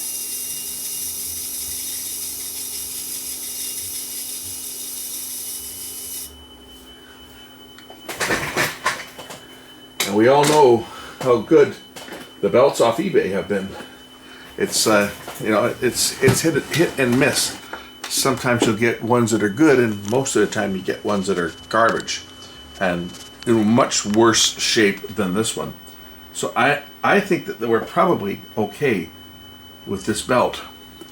And we all know how good the belts off eBay have been. It's it's hit and miss. Sometimes you'll get ones that are good, and most of the time you get ones that are garbage, and in much worse shape than this one. So I think that we're probably okay with this belt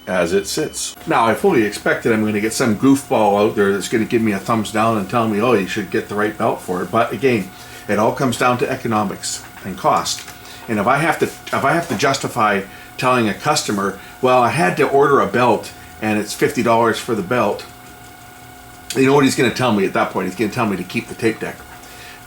as it sits. Now, I fully expect that I'm going to get some goofball out there that's going to give me a thumbs down and tell me, oh, you should get the right belt for it. But again, it all comes down to economics and cost. And if I have to justify telling a customer, well, I had to order a belt and it's $50 for the belt, you know what he's going to tell me at that point? He's going to tell me to keep the tape deck.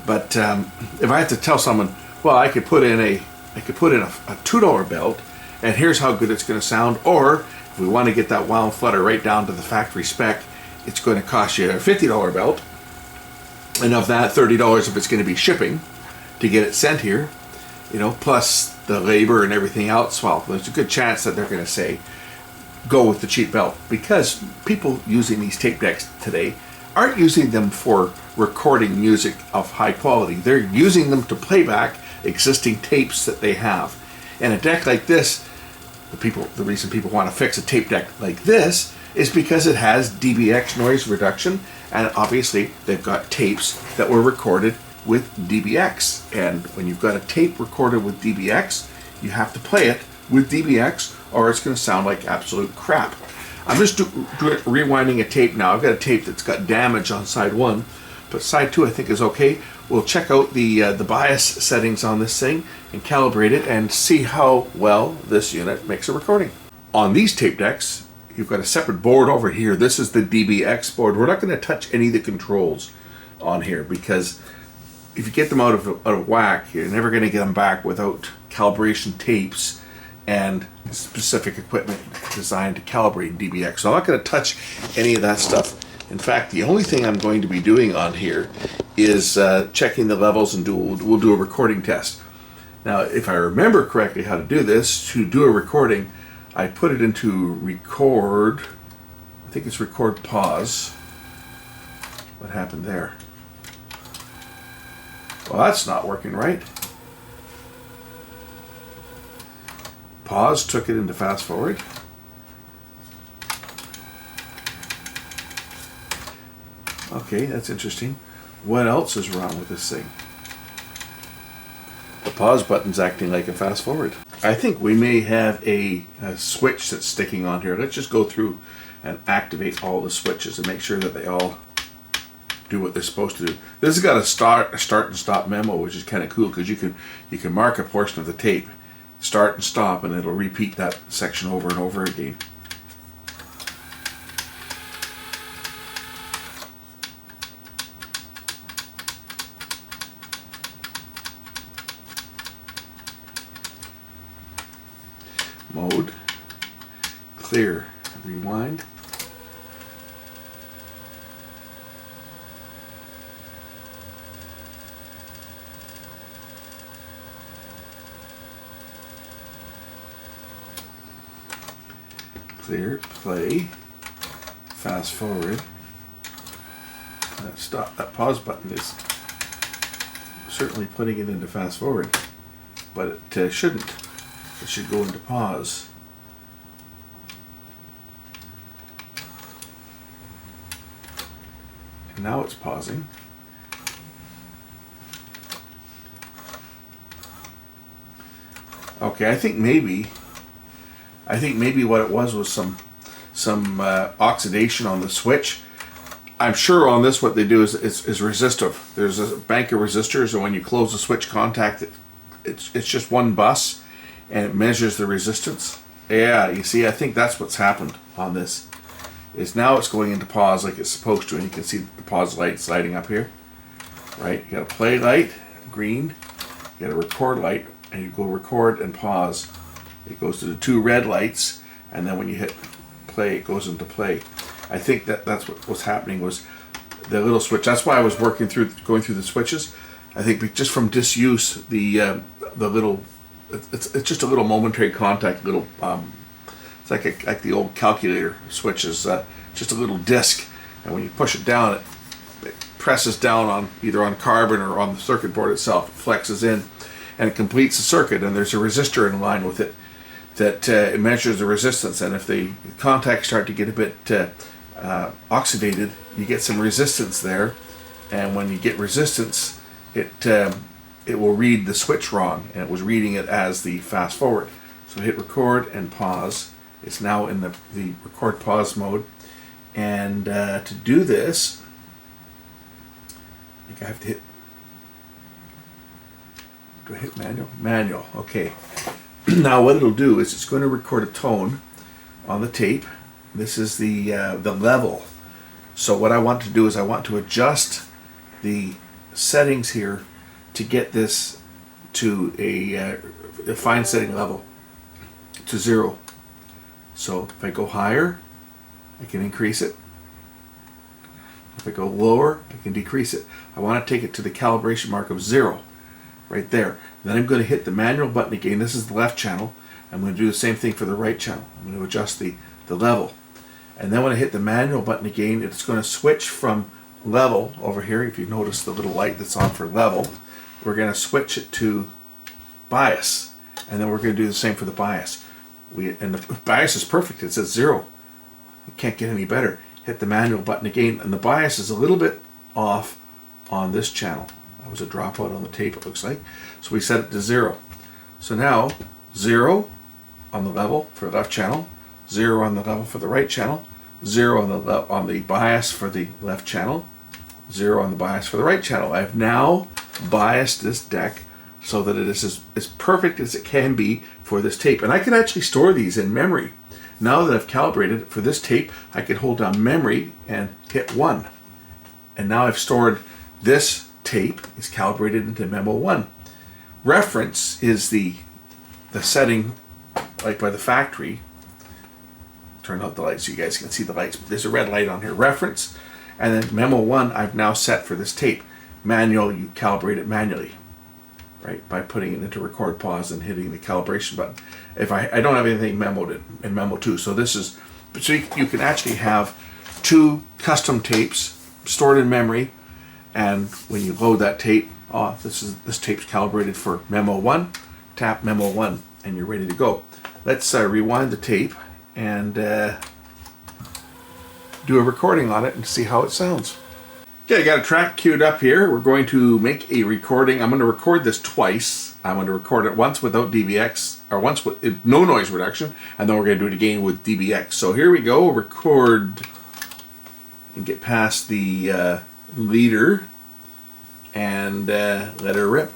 But if I have to tell someone, well, I could put in a $2 belt, and here's how good it's going to sound. Or if we want to get that wow and flutter right down to the factory spec, it's going to cost you a $50 belt, and of that, $30 if it's going to be shipping to get it sent here, you know, plus the labor and everything else. Well, there's a good chance that they're going to say, go with the cheap belt, because people using these tape decks today aren't using them for recording music of high quality. They're using them to play back existing tapes that they have. And a deck like this, the reason people want to fix a tape deck like this is because it has DBX noise reduction, and obviously they've got tapes that were recorded with DBX. And when you've got a tape recorded with DBX, you have to play it with DBX or it's going to sound like absolute crap. I'm just rewinding a tape now. I've got a tape that's got damage on side 1, but side 2 I think is okay. We'll check out the bias settings on this thing and calibrate it and see how well this unit makes a recording. On these tape decks, you've got a separate board over here. This is the DBX board. We're not going to touch any of the controls on here, because if you get them out of whack, you're never going to get them back without calibration tapes and specific equipment designed to calibrate DBX. So I'm not going to touch any of that stuff. In fact, the only thing I'm going to be doing on here is checking the levels, and we'll do a recording test. Now, if I remember correctly how to do this, to do a recording, I put it into record. I think it's record pause. What happened there? Well, that's not working right. Pause took it into fast forward. Okay, that's interesting. What else is wrong with this thing? The pause button's acting like a fast forward. I think we may have a switch that's sticking on here. Let's just go through and activate all the switches and make sure that they all do what they're supposed to do. This has got a start and stop memo, which is kind of cool, because you can mark a portion of the tape, start and stop, and it'll repeat that section over and over again. Mode, clear, rewind. Clear, play, fast forward. That stop, that pause button is certainly putting it into fast forward, but it shouldn't. It should go into pause. And now it's pausing. Okay, I think maybe what it was some oxidation on the switch. I'm sure on this what they do is resistive. There's a bank of resistors, and when you close the switch contact, it's just one bus, and it measures the resistance. Yeah, you see, I think that's what's happened on this. Is now it's going into pause like it's supposed to, and you can see the pause lights lighting up here. Right, you got a play light, green. You got a record light, and you go record and pause. It goes to the 2 red lights, and then when you hit play, it goes into play. I think that's what was happening, was the little switch. That's why I was going through the switches. I think just from disuse, the little, it's just a little momentary contact, little, it's like the old calculator switches, just a little disc, and when you push it down, it presses down on either on carbon or on the circuit board itself. It flexes in, and it completes the circuit. And there's a resistor in line with it that it measures the resistance. And if the contacts start to get a bit oxidated, you get some resistance there. And when you get resistance, it will read the switch wrong, and it was reading it as the fast forward. So hit record and pause. It's now in the record pause mode. And to do this, I think I have to hit, do I hit manual? Manual, okay. Now what it'll do is it's going to record a tone on the tape. This is the level. So what I want to do is I want to adjust the settings here to get this to a fine setting level to 0. So if I go higher, I can increase it. If I go lower, I can decrease it. I want to take it to the calibration mark of 0, right there. Then I'm going to hit the manual button again. This is the left channel. I'm going to do the same thing for the right channel. I'm going to adjust the level. And then when I hit the manual button again, it's going to switch from level over here. If you notice the little light that's on for level, we're going to switch it to bias. And then we're going to do the same for the bias. And the bias is perfect. It says 0. You can't get any better. Hit the manual button again, and the bias is a little bit off on this channel. That was a dropout on the tape, it looks like. So we set it to 0. So now 0 on the level for the left channel, 0 on the level for the right channel, 0 on the bias for the left channel, 0 on the bias for the right channel. I've now biased this deck so that it is as perfect as it can be for this tape. And I can actually store these in memory. Now that I've calibrated for this tape, I can hold down memory and hit 1. And now I've stored this tape is calibrated into Memo 1. Reference is the setting like by the factory. Turn out the lights so you guys can see the lights. There's a red light on here. Reference. And then Memo 1 I've now set for this tape. Manual, you calibrate it manually, right, by putting it into record pause and hitting the calibration button. If I don't have anything memoed in Memo 2, so this is, so you can actually have 2 custom tapes stored in memory, and when you load that tape, this tape's calibrated for Memo 1, tap Memo 1, and you're ready to go. Let's rewind the tape and do a recording on it and see how it sounds. Okay, I got a track queued up here. We're going to make a recording. I'm going to record this twice. I'm going to record it once without DBX, or once with no noise reduction, and then we're going to do it again with DBX. So here we go, record, and get past the leader, and let her rip.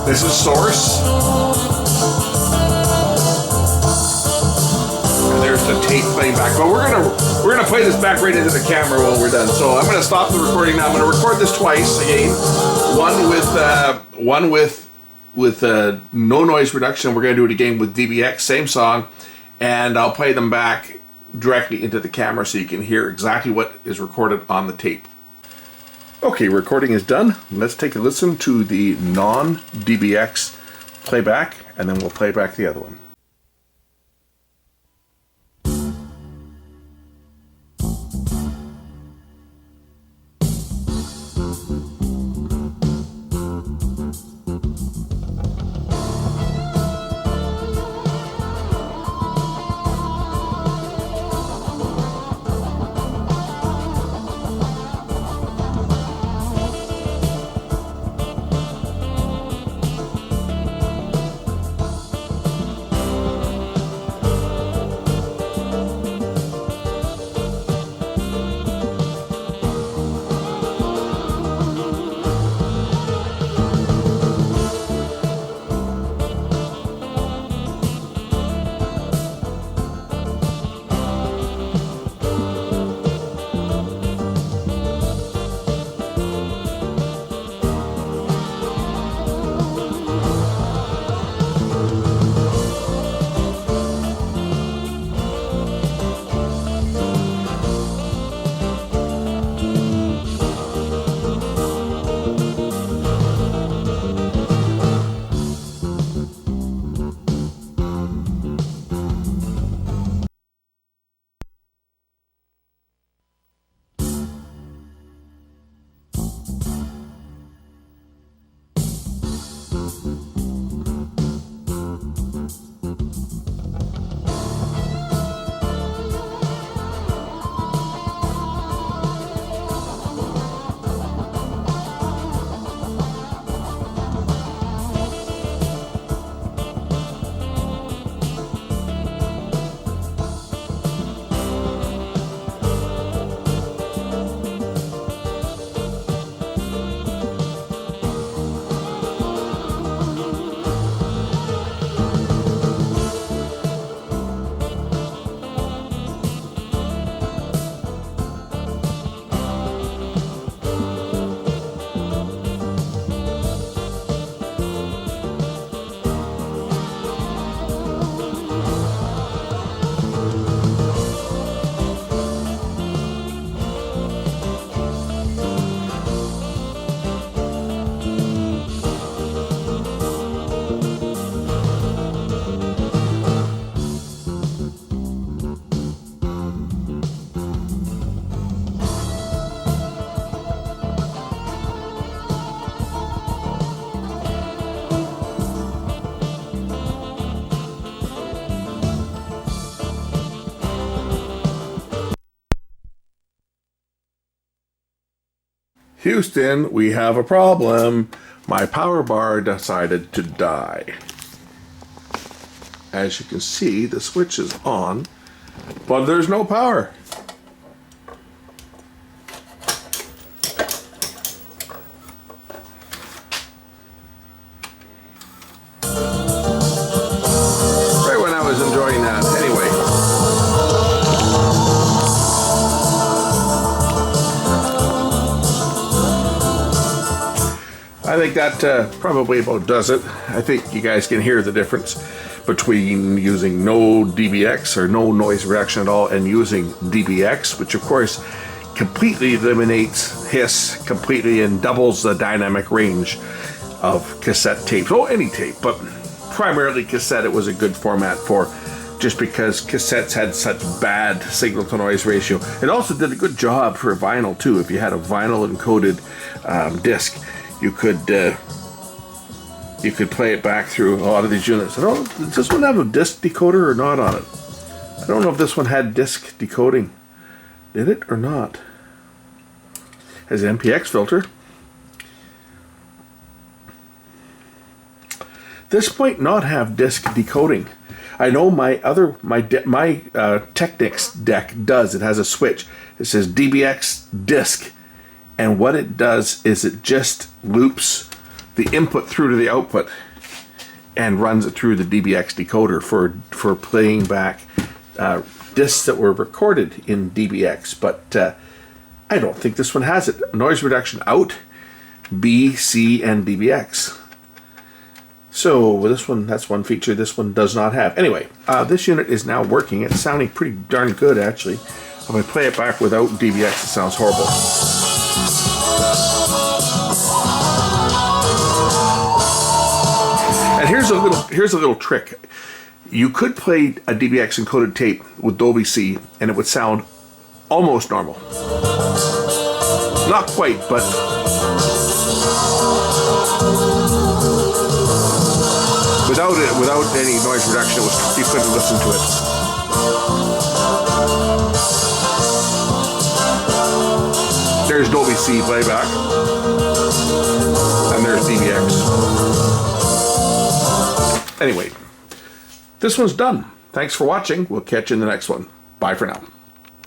This is source. And there's the tape playing back. But we're gonna play this back right into the camera when we're done. So I'm gonna stop the recording now. I'm gonna record this twice again. One with no noise reduction. We're gonna do it again with DBX, same song, and I'll play them back directly into the camera so you can hear exactly what is recorded on the tape. Okay, recording is done. Let's take a listen to the non-DBX playback, and then we'll play back the other one. Houston, we have a problem. My power bar decided to die. As you can see, the switch is on, but there's no power. Right when I was enjoying that. Anyway. I think that probably about does it. I think you guys can hear the difference between using no DBX or no noise reduction at all and using DBX, which of course completely eliminates hiss completely and doubles the dynamic range of cassette tapes. Oh, any tape, but primarily cassette it was a good format for, just because cassettes had such bad signal to noise ratio. It also did a good job for vinyl too. If you had a vinyl encoded disc, you could play it back through a lot of these units. Does this one have a disc decoder or not on it? I don't know if this one had disc decoding. Did it or not? Has an MPX filter. This might not have disc decoding. I know my Technics deck does. It has a switch. It says DBX disc. And what it does is it just loops the input through to the output and runs it through the DBX decoder for playing back discs that were recorded in DBX. But I don't think this one has it. Noise reduction out, B, C, and DBX. So this one, that's one feature this one does not have. Anyway, this unit is now working. It's sounding pretty darn good, actually. If I play it back without DBX, it sounds horrible. And here's a little trick. You could play a DBX encoded tape with Dolby C, and it would sound almost normal. Not quite, but without any noise reduction, you couldn't listen to it. There's Dolby C playback, and there's DBX. Anyway, this one's done. Thanks for watching. We'll catch you in the next one. Bye for now.